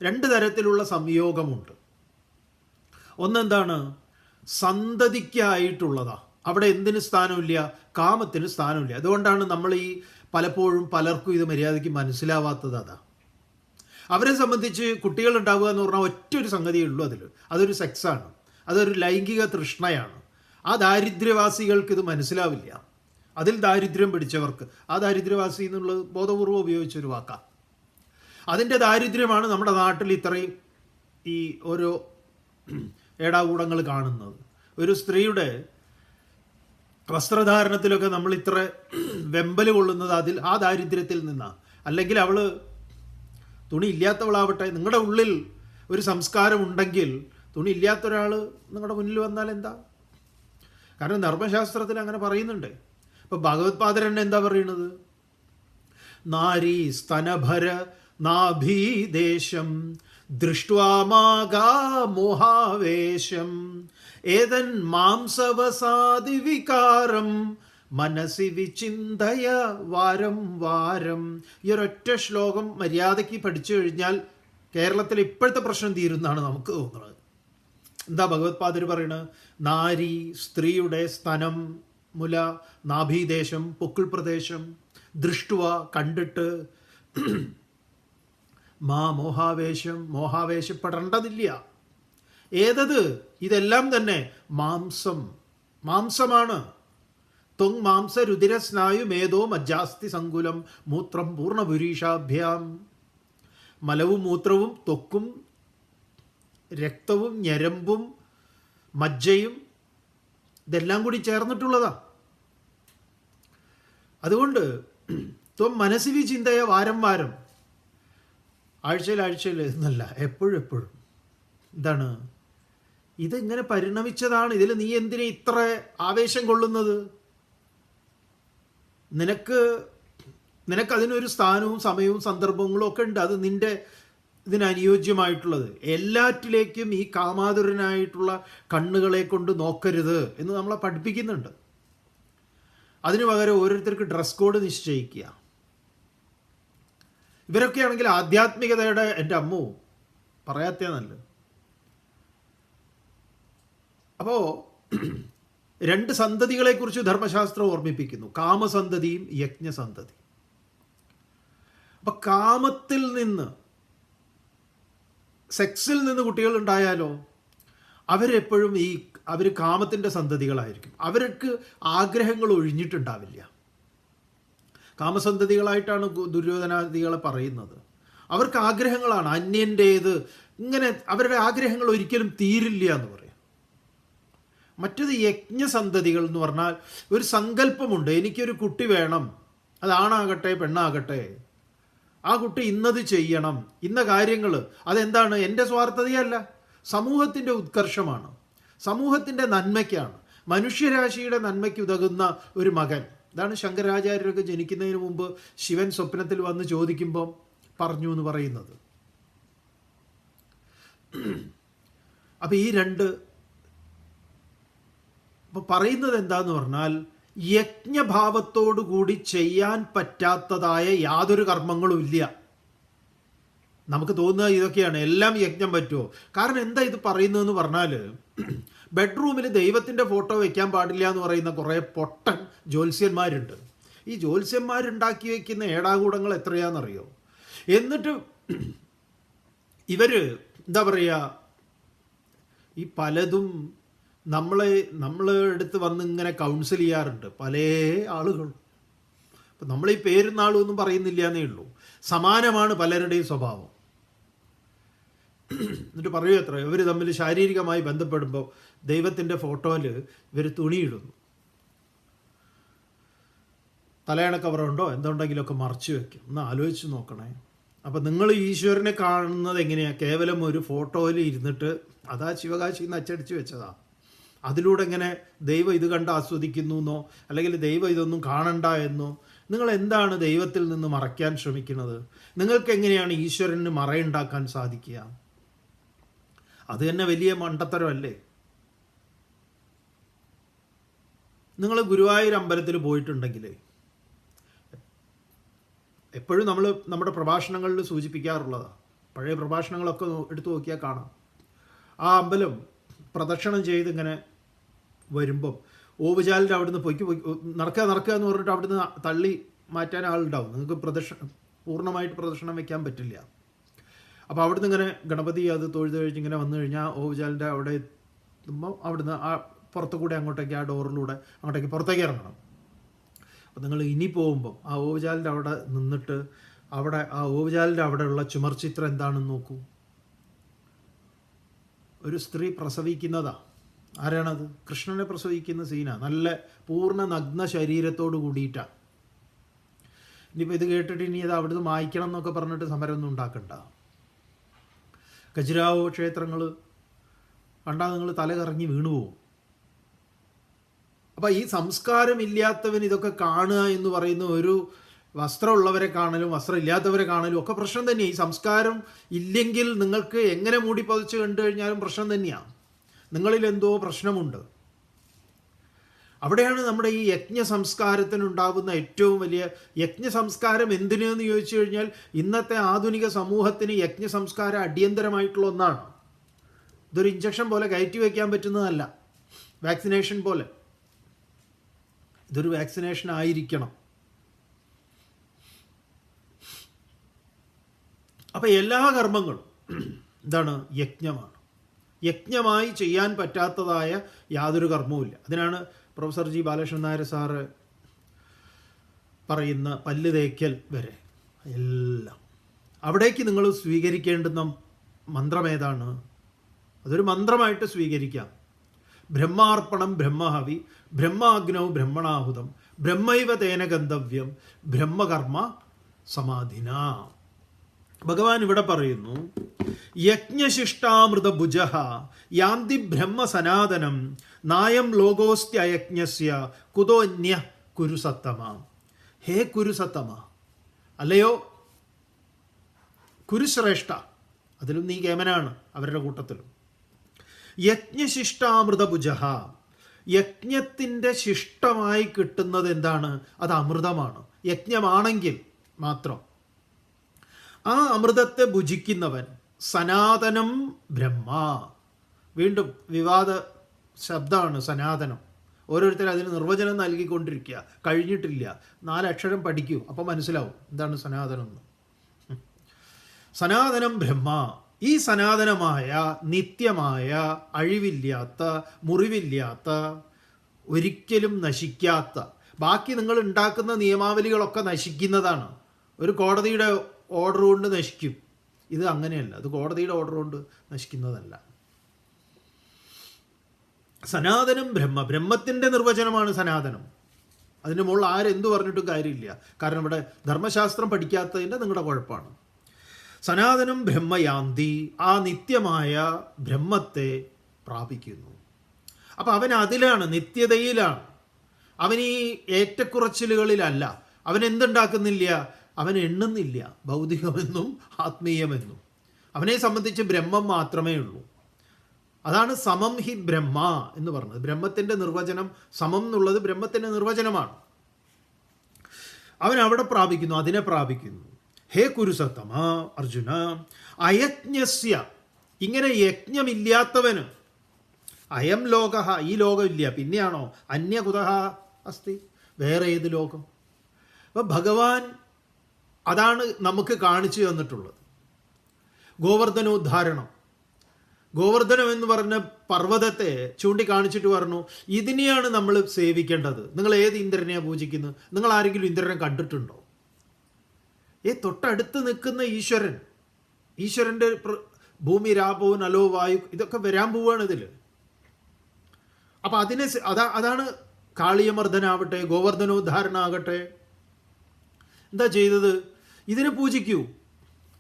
Speaker 1: 2 തരത്തിലുള്ള സംയോഗമുണ്ട്. ഒന്നെന്താണ്? സന്തതിക്കായിട്ടുള്ളതാ. അവിടെ എന്തിന് സ്ഥാനമില്ല? കാമത്തിന് സ്ഥാനമില്ല. അതുകൊണ്ടാണ് നമ്മൾ ഈ പലപ്പോഴും പലർക്കും ഇത് മര്യാദയ്ക്ക് മനസ്സിലാവാത്തത്. അവരെ സംബന്ധിച്ച് കുട്ടികൾ ഉണ്ടാവുക എന്ന് പറഞ്ഞാൽ ഒറ്റൊരു സംഗതിയേ ഉള്ളൂ. അതൊരു സെക്സാണ്, അതൊരു ലൈംഗിക തൃഷ്ണയാണ്. ആ ദാരിദ്ര്യവാസികൾക്ക് ഇത് മനസ്സിലാവില്ല. അതിൽ ദാരിദ്ര്യം പിടിച്ചവർക്ക്, ആ ദാരിദ്ര്യവാസി എന്നുള്ളത് ബോധപൂർവ്വം ഉപയോഗിച്ചൊരു വാക്കാണ്. അതിൻ്റെ ദാരിദ്ര്യമാണ് നമ്മുടെ നാട്ടിൽ ഇത്രയും ഈ ഓരോ ഏടാകൂടങ്ങൾ കാണുന്നത്. ഒരു സ്ത്രീയുടെ വസ്ത്രധാരണത്തിലൊക്കെ നമ്മൾ ഇത്ര വെമ്പൽ കൊള്ളുന്നത് ആ ദാരിദ്ര്യത്തിൽ നിന്നാണ്. അല്ലെങ്കിൽ അവൾ തുണി ഇല്ലാത്തവളാവട്ടെ, നിങ്ങളുടെ ഉള്ളിൽ ഒരു സംസ്കാരം ഉണ്ടെങ്കിൽ തുണി ഇല്ലാത്ത ഒരാൾ നിങ്ങളുടെ മുന്നിൽ വന്നാൽ എന്താ? കാരണം ധർമ്മശാസ്ത്രത്തിൽ അങ്ങനെ പറയുന്നുണ്ട്. ഇപ്പം ഭഗവത്പാദർ തന്നെ എന്താ പറയുന്നത്? നാരീ സ്തനഭര നാഭീദേശം ദൃഷ്ട്വാമാകാ മോഹാവേശം ഏതൻ മാംസവസാദി വികാരം മനസ്സി വിചിന്തയ വാരം വാരം. ഈ ഒരൊറ്റ ശ്ലോകം മര്യാദയ്ക്ക് പഠിച്ചു കഴിഞ്ഞാൽ കേരളത്തിൽ ഇപ്പോഴത്തെ പ്രശ്നം തീരുന്നാണ് നമുക്ക് തോന്നുന്നത്. എന്താ ഭഗവത്പാദർ പറയുന്നത്? നാരി, സ്ത്രീയുടെ സ്തനം, മുല, നാഭീദേശം, പൊക്കിൾ പ്രദേശം, ദൃഷ്ടുവ, കണ്ടിട്ട്, മോഹാവേശം, മോഹാവേശപ്പെടേണ്ടതില്ല. ഏതത്? ഇതെല്ലാം തന്നെ മാംസമാണ്. ത്വങ് മാംസ രുതിര സ്നായു മേധോ മജ്ജാസ്തി സങ്കുലം മൂത്രം പൂർണ്ണപുരീഷാഭ്യാം. മലവും മൂത്രവും ത്വക്കും രക്തവും ഞരമ്പും മജ്ജയും ഇതെല്ലാം കൂടി ചേർന്നിട്ടുള്ളതാ. അതുകൊണ്ട് ത്വം മനസ്സി വിചിന്തയ വാരം വാരം, ആഴ്ചയിൽ എന്നല്ല, എപ്പോഴും. എന്താണ് ഇതിങ്ങനെ പരിണമിച്ചതാണ്. ഇതിൽ നീ എന്തിനാ ഇത്ര ആവേശം കൊള്ളുന്നത്? നിനക്കതിനൊരു സ്ഥാനവും സമയവും സന്ദർഭങ്ങളും ഒക്കെ ഉണ്ട്. അത് ഇതിനനുയോജ്യമായിട്ടുള്ളത്. എല്ലാറ്റിലേക്കും ഈ കാമാതുരനായിട്ടുള്ള കണ്ണുകളെ കൊണ്ട് നോക്കരുത് എന്ന് നമ്മളെ പഠിപ്പിക്കുന്നുണ്ട്. അതിനു പകരം ഓരോരുത്തർക്ക് ഡ്രസ് കോഡ് നിശ്ചയിക്കുക. ഇവരൊക്കെയാണെങ്കിൽ ആധ്യാത്മികതയുടെ എൻ്റെ അമ്മോ പറയാത്തേ നല്ല. അപ്പോൾ 2 സന്തതികളെക്കുറിച്ച് ധർമ്മശാസ്ത്രം ഓർമ്മിപ്പിക്കുന്നു, കാമസന്തതിയും യജ്ഞസന്തതി. അപ്പം കാമത്തിൽ നിന്ന്, സെക്സിൽ നിന്ന് കുട്ടികൾ ഉണ്ടായാലോ അവരെപ്പോഴും അവർ കാമത്തിൻ്റെ സന്തതികളായിരിക്കും. അവർക്ക് ആഗ്രഹങ്ങൾ ഒഴിഞ്ഞിട്ടുണ്ടാവില്ല. കാമസന്തതികളായിട്ടാണ് ദുര്യോധനാദികളെ പറയുന്നത്. അവർക്ക് ആഗ്രഹങ്ങളാണ്, അന്യൻ്റേത്, ഇങ്ങനെ അവരുടെ ആഗ്രഹങ്ങൾ ഒരിക്കലും തീരില്ല എന്ന് പറയും. മറ്റത് യജ്ഞസന്തതികൾ എന്ന് പറഞ്ഞാൽ ഒരു സങ്കല്പമുണ്ട്, എനിക്കൊരു കുട്ടി വേണം, അതാണാകട്ടെ പെണ്ണാകട്ടെ, ആ കുട്ടി ഇന്നത് ചെയ്യണം, ഇന്ന കാര്യങ്ങൾ. അതെന്താണ്? എൻ്റെ സ്വാർത്ഥതയല്ല, സമൂഹത്തിൻ്റെ ഉത്കർഷമാണ്, സമൂഹത്തിൻ്റെ നന്മയ്ക്കാണ്, മനുഷ്യരാശിയുടെ നന്മയ്ക്ക് ഉതകുന്ന ഒരു മകൻ. ഇതാണ് ശങ്കരാചാര്യരൊക്കെ ജനിക്കുന്നതിന് മുമ്പ് ശിവൻ സ്വപ്നത്തിൽ വന്ന് ചോദിക്കുമ്പോൾ പറഞ്ഞു എന്ന് പറയുന്നത്. അപ്പം ഈ രണ്ട് ഇപ്പോൾ പറയുന്നത് എന്താന്ന് പറഞ്ഞാൽ, യജ്ഞഭാവത്തോടു കൂടി ചെയ്യാൻ പറ്റാത്തതായ യാതൊരു കർമ്മങ്ങളും ഇല്ല. നമുക്ക് തോന്നുക ഇതൊക്കെയാണ്, എല്ലാം യജ്ഞം പറ്റുമോ? കാരണം എന്താ ഇത് പറയുന്നതെന്ന് പറഞ്ഞാൽ, ബെഡ്റൂമിൽ ദൈവത്തിൻ്റെ ഫോട്ടോ വെക്കാൻ പാടില്ല എന്ന് പറയുന്ന കുറേ പൊട്ടൻ ജ്യോത്സ്യന്മാരുണ്ട്. ഈ ജ്യോത്സ്യന്മാരുണ്ടാക്കി വയ്ക്കുന്ന ഏടാകൂടങ്ങൾ എത്രയാണെന്നറിയോ? എന്നിട്ട് ഇവർ എന്താ പറയുക, ഈ പലതും നമ്മളെ അടുത്ത് വന്ന് ഇങ്ങനെ കൗൺസിൽ ചെയ്യാറുണ്ട് പല ആളുകൾ. അപ്പം നമ്മൾ ഈ പേരും നാളും ഒന്നും പറയുന്നില്ല എന്നേ ഉള്ളൂ. സമാനമാണ് പലരുടെയും സ്വഭാവം. എന്നിട്ട് പറയൂ എത്ര ഇവർ തമ്മിൽ ശാരീരികമായി ബന്ധപ്പെടുമ്പോൾ ദൈവത്തിൻ്റെ ഫോട്ടോയിൽ ഇവർ തുണിയിടുന്നു, തലയണ കവറുണ്ടോ എന്തുണ്ടെങ്കിലുമൊക്കെ മറച്ചു വെക്കും. ഒന്ന് ആലോചിച്ച് നോക്കണേ. അപ്പം നിങ്ങൾ ഈശ്വരനെ കാണുന്നത് എങ്ങനെയാണ്? കേവലം ഒരു ഫോട്ടോയിൽ ഇരുന്നിട്ട് അതാ ശിവകാശിയിൽ നിന്ന് അച്ചടിച്ച് വെച്ചതാ, അതിലൂടെ എങ്ങനെ ദൈവം ഇത് കണ്ട് ആസ്വദിക്കുന്നു എന്നോ, അല്ലെങ്കിൽ ദൈവം ഇതൊന്നും കാണണ്ട എന്നോ? നിങ്ങൾ എന്താണ് ദൈവത്തിൽ നിന്ന് മറയ്ക്കാൻ ശ്രമിക്കുന്നത്? നിങ്ങൾക്ക് എങ്ങനെയാണ് ഈശ്വരന് മറയുണ്ടാക്കാൻ സാധിക്കുക? അത് തന്നെ വലിയ മണ്ടത്തരമല്ലേ? നിങ്ങൾ ഗുരുവായൂർ അമ്പലത്തിൽ പോയിട്ടുണ്ടെങ്കിൽ എപ്പോഴും നമ്മൾ നമ്മുടെ പ്രഭാഷണങ്ങളിൽ സൂചിപ്പിക്കാറുള്ളതാണ്, പഴയ പ്രഭാഷണങ്ങളൊക്കെ എടുത്തു നോക്കിയാൽ കാണാം. ആ അമ്പലം പ്രദക്ഷിണം ചെയ്ത് ഇങ്ങനെ വരുമ്പം ഓവുചാലിൻ്റെ അവിടുന്ന് നടക്കുക എന്ന് പറഞ്ഞിട്ട് അവിടുന്ന് തള്ളി മാറ്റാൻ ആളുണ്ടാവും. നിങ്ങൾക്ക് പൂർണ്ണമായിട്ട് പ്രദക്ഷിണം വെക്കാൻ പറ്റില്ല. അപ്പോൾ അവിടുന്ന് ഇങ്ങനെ ഗണപതി അത് തൊഴുത് കഴിഞ്ഞ് ഇങ്ങനെ വന്നു കഴിഞ്ഞാൽ ഓവുചാലിൻ്റെ അവിടെ എത്തുമ്പോൾ അവിടുന്ന് ആ പുറത്തു കൂടെ അങ്ങോട്ടേക്ക്, ആ ഡോറിലൂടെ അങ്ങോട്ടേക്ക് പുറത്തേക്ക് ഇറങ്ങണം. അപ്പോൾ നിങ്ങൾ ഇനി പോകുമ്പോൾ ആ ഓവുചാലിൻ്റെ അവിടെ നിന്നിട്ട് ആ ഓവുചാലിൻ്റെ അവിടെയുള്ള ചുമർചിത്രം എന്താണെന്ന് നോക്കൂ. ഒരു സ്ത്രീ പ്രസവിക്കുന്നതാ. ആരാണത്? കൃഷ്ണനെ പ്രസവിക്കുന്ന സീനാ. നല്ല പൂർണ്ണ നഗ്ന ശരീരത്തോട് കൂടിയിട്ടാണ്. ഇനിയിപ്പോൾ ഇത് കേട്ടിട്ട് ഇനി അത് അവിടുന്ന് മായ്ക്കണം എന്നൊക്കെ പറഞ്ഞിട്ട് സമരമൊന്നും ഉണ്ടാക്കണ്ട. ഖജുരാഹോ ക്ഷേത്രങ്ങൾ കണ്ടാൽ നിങ്ങൾ തല കറങ്ങി വീണുപോകും. അപ്പം ഈ സംസ്കാരമില്ലാത്തവൻ ഇതൊക്കെ കാണുക എന്ന് പറയുന്ന, ഒരു വസ്ത്രമുള്ളവരെ കാണലും വസ്ത്രം ഇല്ലാത്തവരെ കാണലും ഒക്കെ പ്രശ്നം തന്നെയാണ്. ഈ സംസ്കാരം ഇല്ലെങ്കിൽ നിങ്ങൾക്ക് എങ്ങനെ മൂടി പതിച്ച് കണ്ടു കഴിഞ്ഞാലും പ്രശ്നം തന്നെയാണ്. നിങ്ങളിൽ എന്തോ പ്രശ്നമുണ്ട്. അവിടെയാണ് നമ്മുടെ ഈ യജ്ഞ സംസ്കാരത്തിനുണ്ടാകുന്ന ഏറ്റവും വലിയ യജ്ഞ സംസ്കാരം. എന്തിനെന്ന് ചോദിച്ചു കഴിഞ്ഞാൽ, ഇന്നത്തെ ആധുനിക സമൂഹത്തിന് യജ്ഞ സംസ്കാരം അടിയന്തരമായിട്ടുള്ള ഒന്നാണ്. ഇതൊരു ഇഞ്ചക്ഷൻ പോലെ കയറ്റി വയ്ക്കാൻ പറ്റുന്നതല്ല, വാക്സിനേഷൻ പോലെ. ഇതൊരു വാക്സിനേഷൻ ആയിരിക്കണം. അപ്പം എല്ലാ കർമ്മങ്ങളും എന്താണ്? യജ്ഞമാണ്. യജ്ഞമായി ചെയ്യാൻ പറ്റാത്തതായ യാതൊരു കർമ്മവുമില്ല. അതിനാണ് professor G Balakrishnan Nair sir പറയുന്ന പല്ല് തേക്കൽ വരെ എല്ലാം. അവിടേക്ക് നിങ്ങൾ സ്വീകരിക്കേണ്ടുന്ന മന്ത്രം ഏതാണ്? അതൊരു മന്ത്രമായിട്ട് സ്വീകരിക്കാം. ബ്രഹ്മാർപ്പണം ബ്രഹ്മഹവി ബ്രഹ്മാഗ്നൗ ബ്രഹ്മണാഹുതം ബ്രഹ്മൈവ തേന ഗന്തവ്യം ബ്രഹ്മകർമ്മ സമാധിന. ഭഗവാൻ ഇവിടെ പറയുന്നു, യജ്ഞശിഷ്ടാമൃത ഭുജഃ യാന്തി ബ്രഹ്മ സനാതനം നായം ലോകോസ്ത്യയജ്ഞസ്യ കുതോന്യ കുരുസത്തമ. ഹേ കുരുസത്തമ, അല്ലയോ കുരുശ്രേഷ്ഠ, അതിലും നീ കേമനാണ് അവരുടെ കൂട്ടത്തിലും. യജ്ഞശിഷ്ടാമൃത ഭുജഃ, യജ്ഞത്തിൻ്റെ ശിഷ്ടമായി കിട്ടുന്നത് എന്താണ്? അത് അമൃതമാണ്. യജ്ഞമാണെങ്കിൽ മാത്രം. ആ അമൃതത്തെ ഭുജിക്കുന്നവൻ സനാതനം ബ്രഹ്മ. വീണ്ടും വിവാദ ശബ്ദമാണ് സനാതനം. ഓരോരുത്തരും അതിന് നിർവചനം നൽകിക്കൊണ്ടിരിക്കുക. കഴിഞ്ഞിട്ടില്ല. 4 അക്ഷരം പഠിക്കൂ, അപ്പോൾ മനസ്സിലാവും എന്താണ് സനാതനം എന്ന്. സനാതനം ബ്രഹ്മ, ഈ സനാതനമായ നിത്യമായ അഴിവില്ലാത്ത മുറിവില്ലാത്ത ഒരിക്കലും നശിക്കാത്ത, ബാക്കി നിങ്ങൾ ഉണ്ടാക്കുന്ന നിയമാവലികളൊക്കെ നശിക്കുന്നതാണ്. ഒരു കോടതിയുടെ ഓർഡർ കൊണ്ട് നശിക്കും, ഇത് അങ്ങനെയല്ല, അത് കോടതിയുടെ ഓർഡർ കൊണ്ട് നശിക്കുന്നതല്ല. സനാതനം ബ്രഹ്മ, ബ്രഹ്മത്തിൻ്റെ നിർവചനമാണ് സനാതനം. അതിൻ്റെ മുകളിൽ ആരെന്തു പറഞ്ഞിട്ടും കാര്യമില്ല. കാരണം ഇവിടെ ധർമ്മശാസ്ത്രം പഠിക്കാത്തതിൻ്റെ നിങ്ങളുടെ കുഴപ്പമാണ്. സനാതനം ബ്രഹ്മയാന്തി, ആ നിത്യമായ ബ്രഹ്മത്തെ പ്രാപിക്കുന്നു. അപ്പം അവൻ അതിലാണ്, നിത്യതയിലാണ്. അവൻ ഈ ഏറ്റക്കുറച്ചിലുകളിലല്ല. അവൻ എന്തുണ്ടാക്കുന്നില്ല, അവൻ എണ്ണുന്നില്ല ഭൗതികമെന്നും ആത്മീയമെന്നും. അവനെ സംബന്ധിച്ച് ബ്രഹ്മം മാത്രമേ ഉള്ളൂ. അതാണ് സമം ഹി ബ്രഹ്മ എന്ന് പറഞ്ഞത്. ബ്രഹ്മത്തിൻ്റെ നിർവചനം, സമം എന്നുള്ളത് ബ്രഹ്മത്തിൻ്റെ നിർവചനമാണ്. അവൻ അവിടെ പ്രാപിക്കുന്നു, അതിനെ പ്രാപിക്കുന്നു. ഹേ കുരുസത്തമ അർജുന, അയജ്ഞസ്യ, ഇങ്ങനെ യജ്ഞമില്ലാത്തവന്, അയം ലോക, ഈ ലോകമില്ല, പിന്നെയാണോ അന്യകുതഹ അസ്തി, വേറെ ഏത് ലോകം? അപ്പം ഭഗവാൻ അതാണ് നമുക്ക് കാണിച്ചു തന്നിട്ടുള്ളത്. ഗോവർദ്ധനോദ്ധാരണം, ഗോവർദ്ധനം എന്ന് പറഞ്ഞ പർവ്വതത്തെ ചൂണ്ടിക്കാണിച്ചിട്ട് പറഞ്ഞു, ഇതിനെയാണ് നമ്മൾ സേവിക്കേണ്ടത്. നിങ്ങൾ ഏത് ഇന്ദ്രനെയാണ് പൂജിക്കുന്നത്? നിങ്ങൾ ആരെങ്കിലും ഇന്ദ്രനെ കണ്ടിട്ടുണ്ടോ? തൊട്ടടുത്ത് നിൽക്കുന്ന ഈശ്വരൻ, ഈശ്വരൻ്റെ ഭൂമി രാപവും നലോ വായു ഇതൊക്കെ വരാൻ പോവുകയാണ് ഇതിൽ. അപ്പം അതിനെ അതാണ് കാളിയമർദ്ദനാവട്ടെ, ഗോവർദ്ധനോദ്ധാരണമാകട്ടെ, എന്താ ചെയ്തത്? ഇതിനെ പൂജിക്കൂ.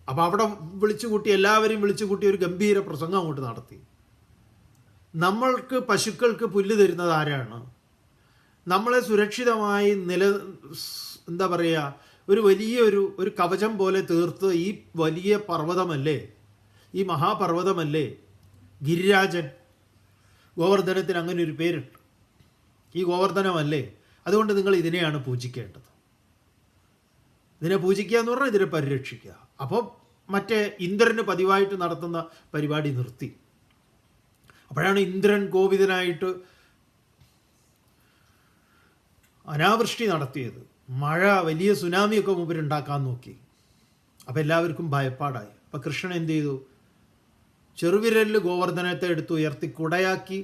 Speaker 1: അപ്പോൾ അവിടെ വിളിച്ചുകൂട്ടി, എല്ലാവരെയും വിളിച്ചുകൂട്ടി ഒരു ഗംഭീര പ്രസംഗം അങ്ങോട്ട് നടത്തി. നമ്മൾക്ക് പശുക്കൾക്ക് പുല്ല് തരുന്നത് ആരാണ്? നമ്മളെ സുരക്ഷിതമായി എന്താ പറയുക, ഒരു വലിയൊരു കവചം പോലെ തീർത്ത് ഈ വലിയ പർവ്വതമല്ലേ, ഈ മഹാപർവ്വതമല്ലേ ഗിരിരാജൻ. ഗോവർദ്ധനത്തിന് അങ്ങനെ ഒരു പേരുണ്ട്, ഈ ഗോവർദ്ധനമല്ലേ. അതുകൊണ്ട് നിങ്ങൾ ഇതിനെയാണ് പൂജിക്കേണ്ടത്. ഇതിനെ പൂജിക്കുക എന്ന് പറഞ്ഞാൽ ഇതിനെ പരിരക്ഷിക്കുക. അപ്പോൾ മറ്റേ ഇന്ദ്രന് പതിവായിട്ട് നടത്തുന്ന പരിപാടി നിർത്തി. അപ്പോഴാണ് ഇന്ദ്രൻ കോപിതനായിട്ട് അനാവൃഷ്ടി നടത്തിയത്. മഴ, വലിയ സുനാമിയൊക്കെ മുമ്പിലുണ്ടാക്കാൻ നോക്കി. അപ്പോൾ എല്ലാവർക്കും ഭയപ്പാടായി. അപ്പോൾ കൃഷ്ണൻ എന്ത് ചെയ്തു? ചെറുവിരലിൽ ഗോവർദ്ധനത്തെ എടുത്ത് ഉയർത്തി കുടയാക്കി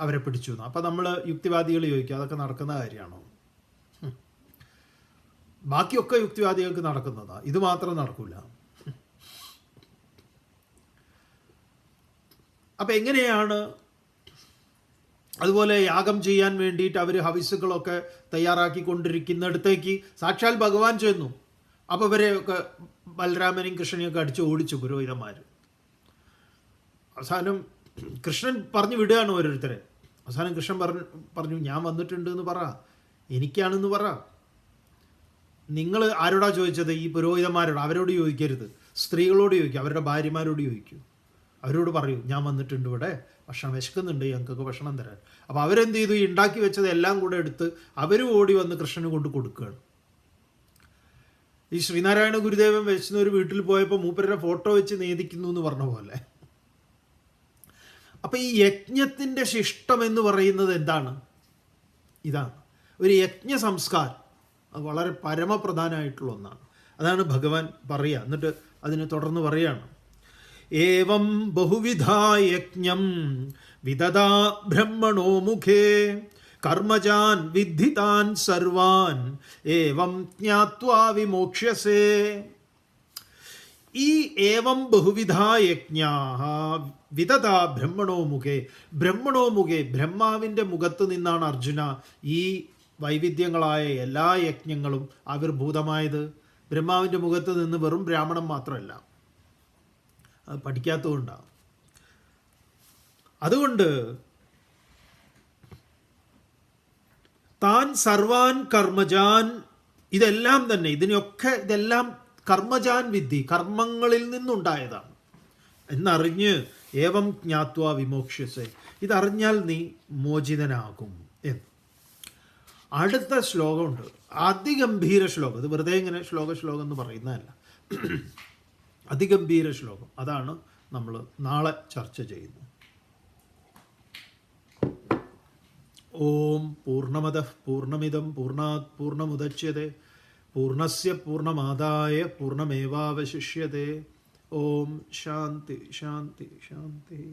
Speaker 1: അവരെ പിടിച്ചു. അപ്പോൾ നമ്മൾ യുക്തിവാദികൾ ചോദിക്കും, അതൊക്കെ നടക്കുന്ന കാര്യമാണോ? ബാക്കിയൊക്കെ യുക്തിവാദികൾക്ക് നടക്കുന്നതാണ്, ഇത് മാത്രം നടക്കില്ല. അപ്പം എങ്ങനെയാണ്? അതുപോലെ യാഗം ചെയ്യാൻ വേണ്ടിയിട്ട് അവർ ഹവിസുകളൊക്കെ തയ്യാറാക്കിക്കൊണ്ടിരിക്കുന്നിടത്തേക്ക് സാക്ഷാൽ ഭഗവാൻ ചെന്നു. അപ്പോൾ ഇവരെയൊക്കെ ബലരാമനെയും കൃഷ്ണനെയൊക്കെ അടിച്ച് ഓടിച്ചു പുരോഹിതന്മാർ. അവസാനം കൃഷ്ണൻ പറഞ്ഞു വിടുകയാണ് ഓരോരുത്തരെ. അവസാനം കൃഷ്ണൻ പറഞ്ഞു ഞാൻ വന്നിട്ടുണ്ട് എന്ന് പറ, എനിക്കാണെന്ന് പറ. നിങ്ങൾ ആരോടാ ചോദിച്ചത്? ഈ പുരോഹിതന്മാരോട്. അവരോട് ചോദിക്കരുത്, സ്ത്രീകളോട് ചോദിക്കും, അവരുടെ ഭാര്യമാരോട് ചോദിക്കും. അവരോട് പറയൂ ഞാൻ വന്നിട്ടുണ്ട്, ഇവിടെ ഭക്ഷണം വിശക്കുന്നുണ്ട്, ഞങ്ങൾക്കൊക്കെ ഭക്ഷണം തരാൻ. അപ്പോൾ അവരെന്ത് ചെയ്തു? ഈ ഉണ്ടാക്കി വെച്ചത് എല്ലാം കൂടെ എടുത്ത് അവരും ഓടി വന്ന് കൃഷ്ണന് കൊണ്ട് കൊടുക്കുകയാണ്. ഈ ശ്രീനാരായണ ഗുരുദേവൻ വെച്ചുന്ന ഒരു വീട്ടിൽ പോയപ്പോൾ മൂപ്പരുടെ ഫോട്ടോ വെച്ച് നേദിക്കുന്നു എന്ന് പറഞ്ഞ പോലെ. അപ്പം ഈ യജ്ഞത്തിൻ്റെ ശിഷ്ടം എന്ന് പറയുന്നത് എന്താണ്? ഇതാണ് ഒരു യജ്ഞ സംസ്കാരം. അത് വളരെ പരമപ്രധാനമായിട്ടുള്ള ഒന്നാണ്. അതാണ് ഭഗവാൻ പറയുക. എന്നിട്ട് അതിന് തുടർന്ന് പറയുകയാണ്, ഏവം ബഹുവിധാ യജ്ഞം വിദദാ ബ്രഹ്മണോ മുഖേ കർമ്മജാൻ വിദ്ധിതാൻ സർവാൻ ഏവം ജ്ഞാത്വാ വിമോക്ഷ്യസേ. ഈ ഏവം ബഹുവിധാ യജ്ഞാഃ വിദദാ ബ്രഹ്മണോ മുഖേ, ബ്രഹ്മണോ മുഖേ, ബ്രഹ്മാവിൻ്റെ മുഖത്ത് നിന്നാണ് അർജുന ഈ വൈവിധ്യങ്ങളായ എല്ലാ യജ്ഞങ്ങളും ആവിർഭൂതമായത്. ബ്രഹ്മാവിൻ്റെ മുഖത്ത് നിന്ന് വെറും ബ്രാഹ്മണം മാത്രമല്ല, അത് പഠിക്കാത്തതുകൊണ്ടാണ്. അതുകൊണ്ട് താൻ സർവാൻ കർമ്മജാൻ, ഇതെല്ലാം തന്നെ ഇതെല്ലാം കർമ്മജാൻ വിദ്ധി, കർമ്മങ്ങളിൽ നിന്നുണ്ടായതാണ് എന്നറിഞ്ഞ് ഏവം ജ്ഞാത്വാ വിമോക്ഷ്യസേ, ഇതറിഞ്ഞാൽ നീ മോചിതനാകും എന്ന്. അടുത്ത ശ്ലോകമുണ്ട്, അതിഗംഭീര ശ്ലോകം. ഇത് വെറുതെ ഇങ്ങനെ ശ്ലോകം എന്ന് പറയുന്നതല്ല, അതിഗംഭീര ശ്ലോകം. അതാണ് നമ്മൾ നാളെ ചർച്ച ചെയ്യുന്നത്. ഓം പൂർണ്ണമദഃ പൂർണ്ണമിദം പൂർണ്ണാത് പൂർണ്ണമുദച്യതേ പൂർണ്ണസ്യ പൂർണ്ണമാദായ പൂർണ്ണമേവാവശിഷ്യത്തെ. ഓം ശാന്തി ശാന്തി ശാന്തി.